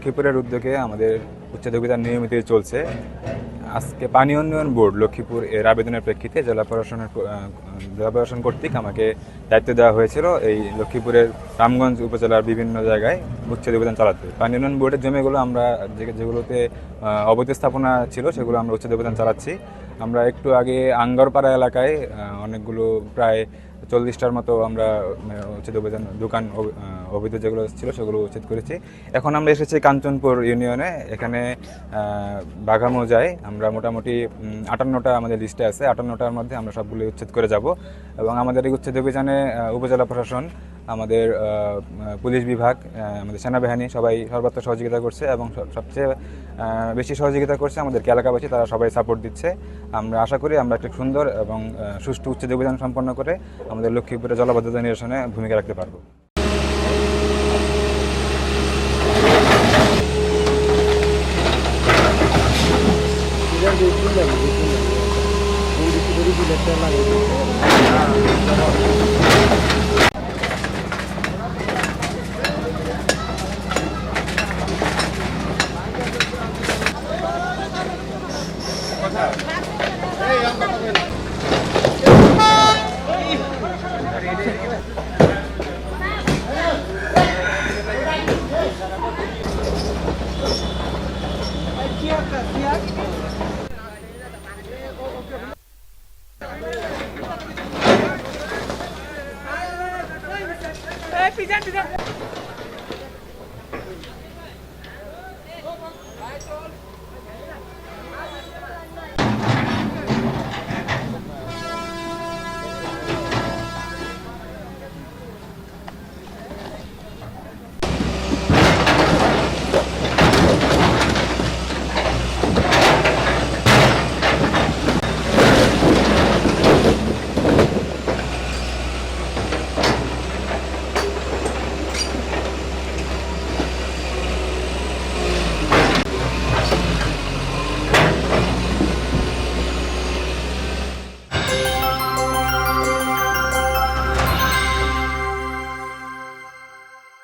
লক্ষ্মীপুরের উদ্যোগে আমাদের উচ্ছেদ অভিযান নিয়মিতই চলছে। আজকে পানি উন্নয়ন বোর্ড লক্ষ্মীপুর এর আবেদনের প্রেক্ষিতে জেলা প্রশাসন কর্তৃক আমাকে দায়িত্ব দেওয়া হয়েছিল এই লক্ষ্মীপুরের রামগঞ্জ উপজেলার বিভিন্ন জায়গায় উচ্ছেদ অভিযান চালাতে। পানি উন্নয়ন বোর্ডের জমিগুলো আমরা যেগুলোতে অবৈধ স্থাপনা ছিল সেগুলো আমরা উচ্ছেদ অভিযান চালাচ্ছি। আমরা একটু আগে আঙ্গরপাড়া এলাকায় অনেকগুলো প্রায় 40টার মতো আমরা উচ্ছেদ অভিযান দোকান অবৈধ যেগুলো ছিল সেগুলো উচ্ছেদ করেছি। এখন আমরা এসেছি কাঞ্চনপুর ইউনিয়নে। এখানে বাঘা মৌজায় আমরা মোটামুটি 58টা আমাদের লিস্টে আছে। 58টার মধ্যে আমরা সবগুলো উচ্ছেদ করে যাব এবং আমাদের এই উচ্ছেদ অভিযানে উপজেলা প্রশাসন, আমাদের পুলিশ বিভাগ, আমাদের সেনাবাহিনী সবাই সর্বাত্মক সহযোগিতা করছে এবং সবচেয়ে বেশি সহযোগিতা করছে আমাদেরকে এলাকাবাসী, তারা সবাই সাপোর্ট দিচ্ছে। আমরা আশা করি আমরা একটা সুন্দর এবং সুষ্ঠু উচ্ছেদ অভিযান সম্পন্ন করে আমাদের লক্ষ্মীপুরে জলাবদ্ধতা নিরসনে ভূমিকা রাখতে পারবো। Pisang.